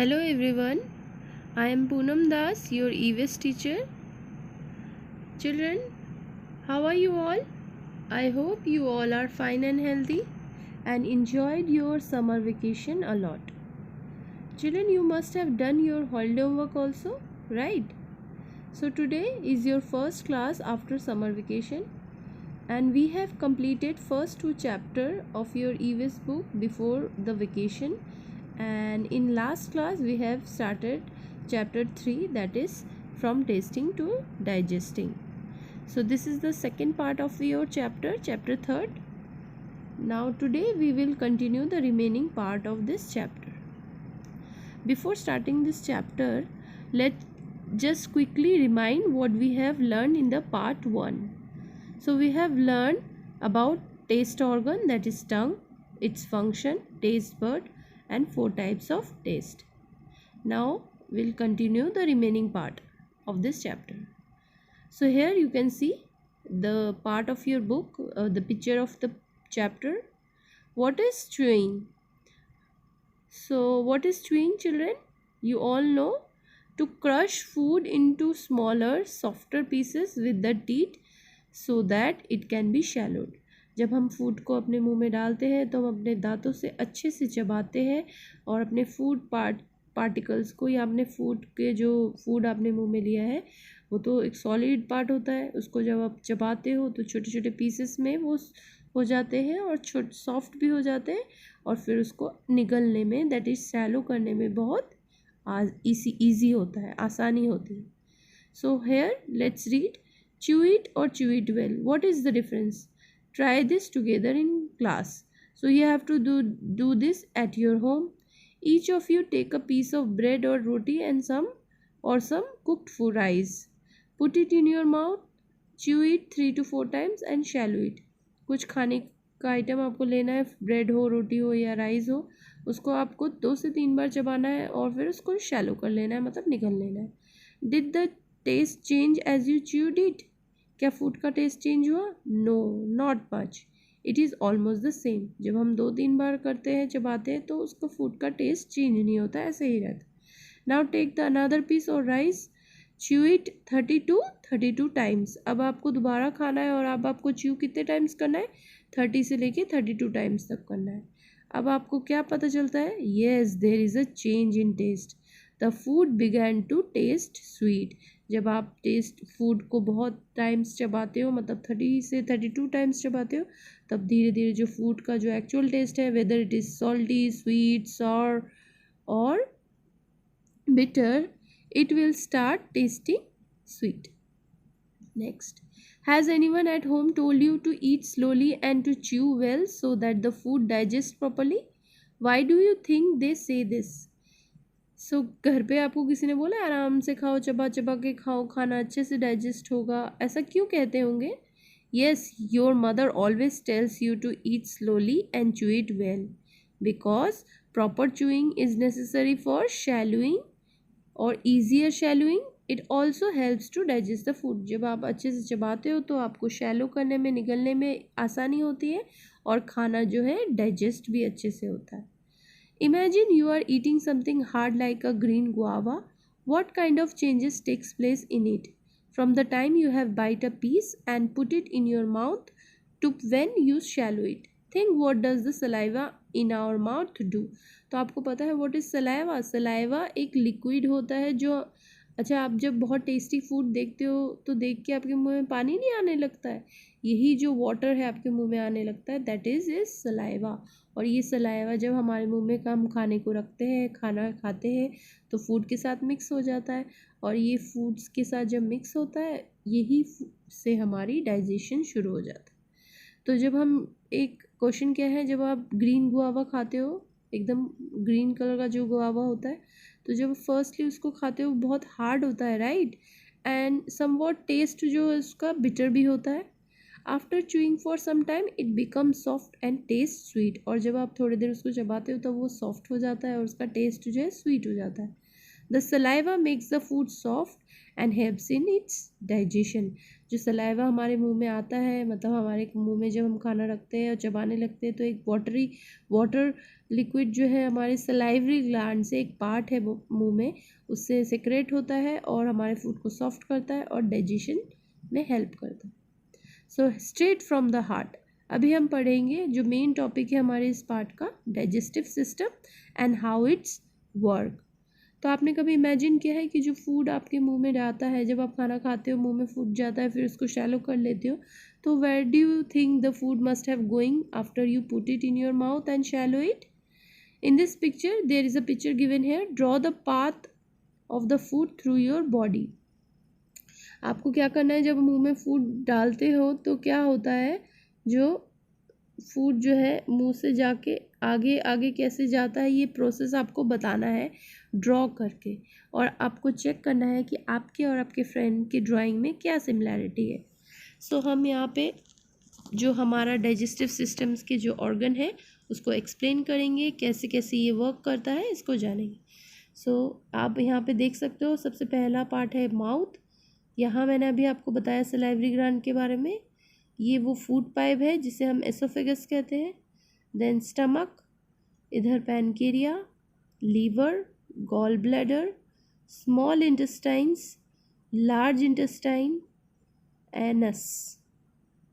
Hello everyone, I am Poonam Das, your EVS teacher. Children, how are you all? I hope you all are fine and healthy and enjoyed your summer vacation a lot. Children, you must have done your holiday homework also, right? So today is your first class after summer vacation and we have completed first two chapters of your EVS book before the vacation, and in last class we have started chapter 3, that is from tasting to digesting. So this is the second part of your chapter 3rd. Now today we will continue the remaining part of this chapter. Before starting this chapter, let's just quickly remind what we have learned in the part 1. So we have learned about taste organ, that is tongue, its function, taste bud, and 4 types of taste. Now we'll continue the remaining part of this chapter. So here you can see the part of your book, the picture of the chapter. What is chewing? So what is chewing, children? You all know, to crush food into smaller, softer pieces with the teeth so that it can be swallowed. जब हम food को अपने मुंह में डालते हैं तो हम अपने दांतों से अच्छे से चबाते हैं और अपने फूड पार्टिकल्स को, या अपने फूड के जो फूड आपने मुंह में लिया है वो तो एक सॉलिड पार्ट होता है, उसको जब आप चबाते हो तो छोटे छोटे पीसेस में वो हो जाते हैं और सॉफ्ट भी हो जाते हैं, और फिर उसको निगलने में, दैट इज सैलो करने में बहुत ईजी होता है, आसानी होती है. So here let's read. Chew it or chew it well. What is the difference? Try this together in class. So you have to do this at your home. Each of you take a piece of bread or roti and some cooked food rice. Put it in your mouth. Chew it 3 to 4 times and swallow it. कुछ खाने का item आपको लेना है, bread हो, रोटी हो या rice हो, उसको आपको 2 से 3 बार चबाना है और फिर उसको शैलो कर लेना है, मतलब निगल लेना है. Did the taste change as you chewed it? क्या फूड का टेस्ट चेंज हुआ? No, not much. It is almost the same. जब हम 2-3 बार करते हैं, चबाते हैं, तो उसका फूड का टेस्ट चेंज नहीं होता, ऐसे ही रहता. Now take the another piece और राइस. Chew it 32 times. अब आपको दोबारा खाना है और अब आपको च्यू कितने टाइम्स करना है? 30 से लेके 32 टाइम्स तक करना है. अब आपको क्या पता चलता है? Yes, there is a change in taste. The food began to taste sweet. जब आप टेस्ट फूड को बहुत टाइम्स चबाते हो, मतलब 30 से 32 टाइम्स चबाते हो, तब धीरे धीरे जो फूड का जो एक्चुअल टेस्ट है, whether it is salty, sweet, sour और bitter, it will start tasting sweet. Next, has anyone at home told you to eat slowly and to chew well so that the food digests properly? Why do you think they say this? So घर पे आपको किसी ने बोला आराम से खाओ, चबा चबा के खाओ, खाना अच्छे से डाइजेस्ट होगा, ऐसा क्यों कहते होंगे? Yes, your mother always tells you to eat slowly and chew it well because proper chewing is necessary for swallowing और easier swallowing. It also helps to digest the food. जब आप अच्छे से चबाते हो तो आपको शैलो करने में, निगलने में आसानी होती है और खाना जो है डाइजेस्ट भी अच्छे से होता है. Imagine you are eating something hard like a green guava. What kind of changes takes place in it from the time you have bite a piece and put it in your mouth to when you swallow it. Think what does the saliva in our mouth do. तो आपको पता है what is saliva? Saliva एक liquid होता है जो, अच्छा, आप जब बहुत टेस्टी फूड देखते हो तो देख के आपके मुंह में पानी नहीं आने लगता है? यही जो वाटर है आपके मुंह में आने लगता है, दैट इज सलाइवा. और ये सलाइवा जब हमारे मुंह में हम खाने को रखते हैं, खाना खाते हैं, तो फूड के साथ मिक्स हो जाता है, और ये फूड्स के साथ जब मिक्स होता है, यही से हमारी डाइजेशन शुरू हो जाता है. तो जब हम, एक क्वेश्चन क्या है, जब आप ग्रीन गुआवा खाते हो, एकदम ग्रीन कलर का जो गुआवा होता है, तो जब फर्स्टली उसको खाते हो बहुत हार्ड होता है, राइट, एंड समवॉट टेस्ट जो है उसका बिटर भी होता है. After chewing for some time it become soft and taste sweet. और जब आप थोड़ी देर उसको चबाते हो तब वो सॉफ्ट हो जाता है और उसका टेस्ट जो है स्वीट हो जाता है. The saliva makes the food soft and helps in its digestion. जो सलाइवा हमारे मुंह में आता है, मतलब हमारे मुंह में जब हम खाना रखते हैं और चबाने लगते हैं तो एक वाटर लिक्विड जो है हमारे सलाइवरी ग्लैंड से एक पार्ट है वो मुंह में, उससे सेक्रेट होता है और हमारे फूड को सॉफ्ट करता है और डाइजेशन में हेल्प करता है। So straight from the heart, अभी हम पढ़ेंगे जो मेन टॉपिक है हमारे इस पार्ट का, digestive system and how it's work. तो आपने कभी इमेजिन किया है कि जो फूड आपके मुंह में जाता है, जब आप खाना खाते हो मुंह में फूड जाता है, फिर उसको शैलो कर लेते हो, तो where do you think the food must have going after you put it in your mouth and swallow it? In this picture, there is a picture given here. Draw the path of the food through your body. आपको क्या करना है, जब मुंह में food डालते हो तो क्या होता है, जो फूड जो है मुंह से जाके आगे आगे कैसे जाता है, ये प्रोसेस आपको बताना है ड्रॉ करके, और आपको चेक करना है कि आपके और आपके फ्रेंड की ड्राइंग में क्या सिमिलैरिटी है। सो हम यहाँ पे जो हमारा डाइजेस्टिव सिस्टम्स के जो ऑर्गन है उसको एक्सप्लेन करेंगे, कैसे कैसे ये वर्क करता है इसको जानेंगे। सो आप यहाँ पे देख सकते हो, सबसे पहला पार्ट है माउथ। यहाँ मैंने अभी आपको बताया सलाइवरी ग्लैंड के बारे में, ये वो फूड पाइप है जिसे हम एसोफेगस कहते हैं। देन स्टमक, इधर pancreas, liver, gall bladder, small intestines, large intestine, anus.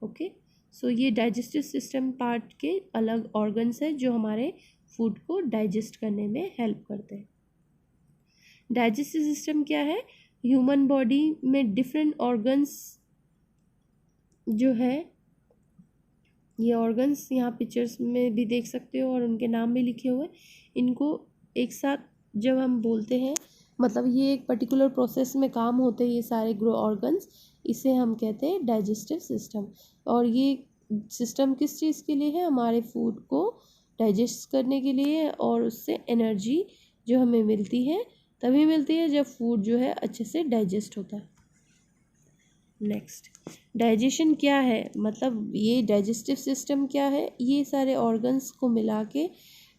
Okay, so ये डाइजेस्टिव सिस्टम पार्ट के अलग ऑर्गन्स है जो हमारे फूड को डाइजेस्ट करने में हेल्प करते हैं। डाइजेस्टिव सिस्टम क्या है? ह्यूमन बॉडी में डिफरेंट ऑर्गन्स जो है, ये ऑर्गन्स यहाँ पिक्चर्स में भी देख सकते हो और उनके नाम भी लिखे हुए, इनको एक साथ जब हम बोलते हैं, मतलब ये एक पर्टिकुलर प्रोसेस में काम होते हैं ये सारे ग्रो ऑर्गन्स, इसे हम कहते हैं डाइजेस्टिव सिस्टम। और ये सिस्टम किस चीज़ के लिए है? हमारे फूड को डाइजेस्ट करने के लिए, और उससे एनर्जी जो हमें मिलती है तभी मिलती है जब फूड जो है अच्छे से डाइजेस्ट होता है। नेक्स्ट, डाइजेशन क्या है, मतलब ये डाइजेस्टिव सिस्टम क्या है? ये सारे ऑर्गन्स को मिला के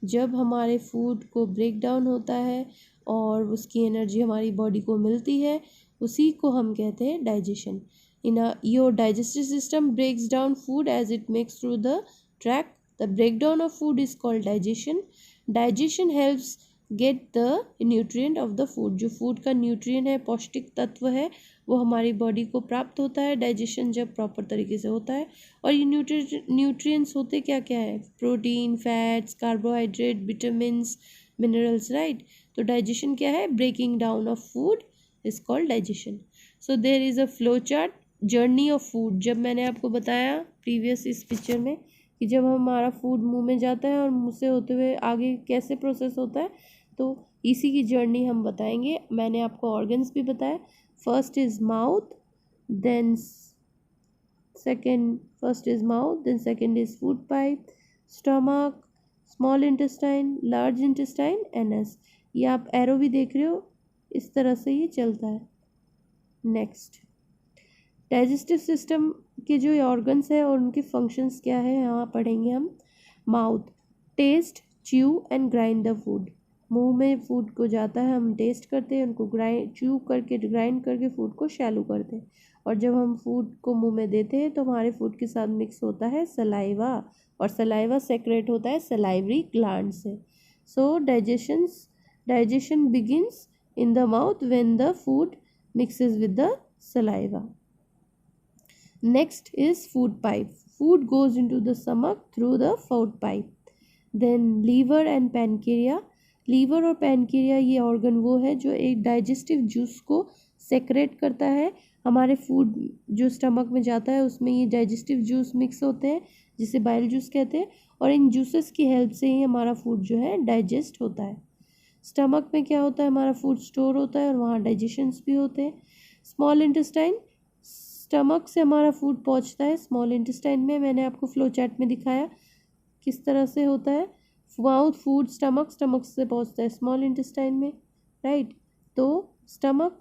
जब हमारे फूड को ब्रेक डाउन होता है और उसकी एनर्जी हमारी बॉडी को मिलती है, उसी को हम कहते हैं digestion. Your digestive system breaks down food as it makes through the tract. The breakdown of food is called digestion. Digestion helps get the nutrient of the food. जो फूड का न्यूट्रिएंट है, पौष्टिक तत्व है, वो हमारी बॉडी को प्राप्त होता है डाइजेशन जब प्रॉपर तरीके से होता है। और ये न्यूट्रिएंट्स होते क्या क्या है? Protein, fats, carbohydrate, vitamins, minerals, right. तो डाइजेशन क्या है? Breaking down of food is called digestion. So there is a flow chart, journey of food. जब मैंने आपको बताया प्रीवियस इस पिक्चर में कि जब हमारा फूड मुंह में जाता है और मुंह से होते हुए आगे कैसे प्रोसेस होता है, तो इसी की जर्नी हम बताएंगे। मैंने आपको ऑर्गन्स भी बताया, first is mouth, then first is mouth, then second is food pipe, stomach, small intestine, large intestine, anus. ये आप एरो भी देख रहे हो, इस तरह से ये चलता है। नेक्स्ट, डाइजेस्टिव सिस्टम के जो ऑर्गन्स है और उनके फंक्शंस क्या है यहाँ पढ़ेंगे हम। Mouth, taste, chew and grind the food. मुंह में फूड को जाता है, हम टेस्ट करते हैं, उनको च्यू करके ग्राइंड करके फूड को शैलो करते हैं, और जब हम फूड को मुंह में देते हैं तो हमारे फूड के साथ मिक्स होता है सलाइवा, और सलाइवा सेक्रेट होता है सलाइवरी ग्लैंड से। सो digestion begins in the mouth when the food mixes with the saliva. Next is food pipe. Food goes into the stomach through the food pipe. Then liver and pancreas. Liver और pancreas ये organ वो है जो एक digestive juice को secret करता है। हमारे फूड जो स्टमक में जाता है उसमें ये डाइजेस्टिव जूस मिक्स होते हैं जिसे बाइल जूस कहते हैं, और इन जूसेस की हेल्प से ही हमारा फूड जो है डाइजेस्ट होता है। स्टमक में क्या होता है? हमारा फूड स्टोर होता है और वहाँ डाइजेशंस भी होते हैं। स्मॉल इंटेस्टाइन, स्टमक से हमारा फूड पहुँचता है स्मॉल इंटेस्टाइन में। मैंने आपको फ्लो चार्ट में दिखाया किस तरह से होता है। माउथ, फूड, स्टमक से पहुँचता है स्मॉल इंटेस्टाइन में, राइट। तो स्टमक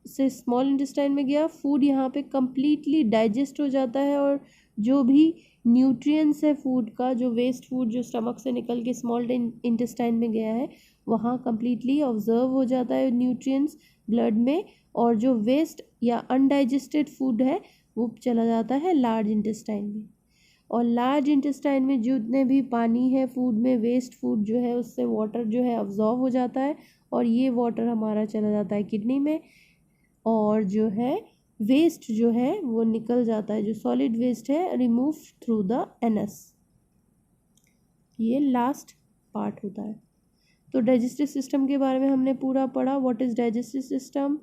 से स्मॉल इंटेस्टाइन में गया, फूड यहाँ पे कम्प्लीटली डाइजेस्ट हो जाता है, और जो भी न्यूट्रिएंट्स है फूड का, जो वेस्ट फूड जो स्टमक से निकल के स्मॉल इंटेस्टाइन में गया है, वहाँ कम्प्लीटली ऑब्जर्व हो जाता है न्यूट्रिएंट्स ब्लड में, और जो वेस्ट या अनडाइजेस्टेड फूड है वो चला जाता है लार्ज इंटेस्टाइन में। और लार्ज इंटेस्टाइन में जितने भी पानी है फूड में, वेस्ट फूड जो है उससे वाटर जो है अब्जॉर्ब हो जाता है, और ये वाटर हमारा चला जाता है किडनी में, और जो है वेस्ट जो है वो निकल जाता है, जो सॉलिड वेस्ट है रिमूव थ्रू द एनस। ये लास्ट पार्ट होता है। तो डाइजेस्टिव सिस्टम के बारे में हमने पूरा पढ़ा, what is digestive system,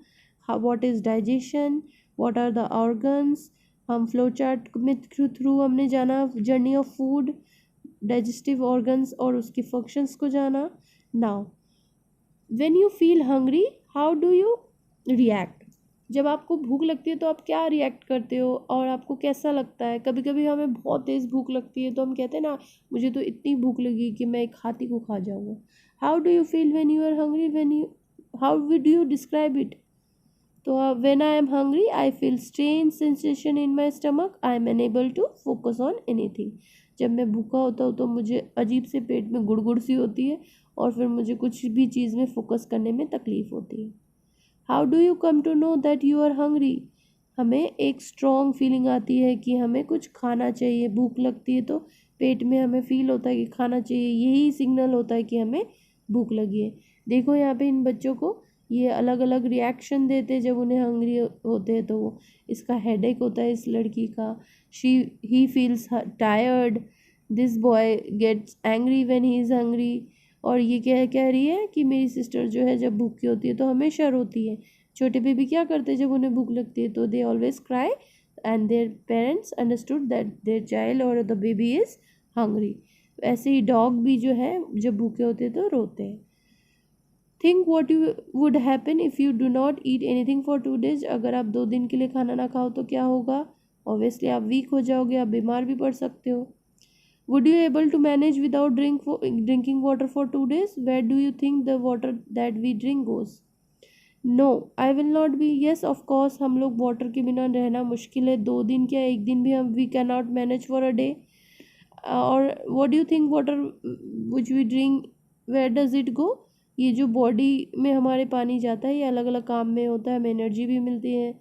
what is digestion, what are the organs. हम फ्लो चार्ट में थ्रू हमने जाना journey of food, digestive organs और उसकी फंक्शंस को जाना। Now when you feel hungry how do you react. जब आपको भूख लगती है तो आप क्या रिएक्ट करते हो और आपको कैसा लगता है। कभी कभी हमें बहुत तेज़ भूख लगती है तो हम कहते हैं ना, मुझे तो इतनी भूख लगी कि मैं एक हाथी को खा जाऊँगा। How do you feel when you are hungry, when you, how would you describe it. तो when I am hungry I feel strange sensation in my stomach, I am unable to focus on anything. जब मैं भूखा होता हूँ तो मुझे अजीब से पेट में गुड़गुड़ सी होती है और फिर मुझे कुछ भी चीज़ में फोकस करने में तकलीफ़ होती है। How do you come to know that you are hungry. हमें एक स्ट्रॉन्ग फीलिंग आती है कि हमें कुछ खाना चाहिए, भूख लगती है तो पेट में हमें फील होता है कि खाना चाहिए, यही सिग्नल होता है कि हमें भूख लगी है। देखो यहाँ पे इन बच्चों को ये अलग अलग रिएक्शन देते हैं जब उन्हें हंग्री होते हैं। तो इसका हेडेक होता है इस लड़की का, he feels tired, this boy gets angry when he is hungry. और ये क्या कह रही है कि मेरी सिस्टर जो है जब भूखी होती है तो हमेशा रोती है। छोटे बेबी क्या करते हैं जब उन्हें भूख लगती है, तो they always cry and their parents understood that their child और द बेबी इज़ हंग्री। ऐसे ही डॉग भी जो है जब भूखे होते हैं तो रोते हैं। Think what you would happen if you do not eat anything for 2 days। अगर आप 2 दिन के लिए खाना ना खाओ तो क्या होगा। ऑब्वियसली आप वीक हो जाओगे, आप बीमार भी पड़ सकते हो। Would you able to manage without drinking water for 2 days? Where do you think the water that we drink goes? No, I will not be. Yes, of course, हम लोग वाटर के बिना रहना मुश्किल है। 2 दिन क्या, एक दिन भी हम we cannot manage for a day. और what do you think water which we drink, where does it go? ये जो बॉडी में हमारे पानी जाता है ये अलग अलग काम में होता है, हमें एनर्जी भी मिलती है,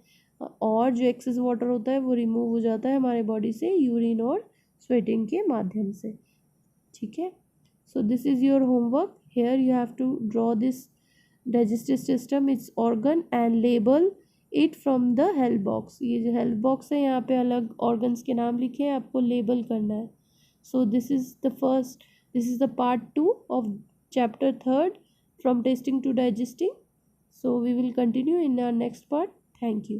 और जो एक्सेस वाटर होता है वो रिमूव हो जाता है हमारे बॉडी से यूरिन और स्वेटिंग के माध्यम से। ठीक है, so this is your homework. Here you have to draw this digestive system, its organ and label it from the health box. ये जो हेल्थ बॉक्स है यहाँ पे अलग ऑर्गन्स के नाम लिखे हैं, आपको लेबल करना है। So this is the part 2 of chapter 3 from tasting to digesting. So we will continue in our next part. Thank you.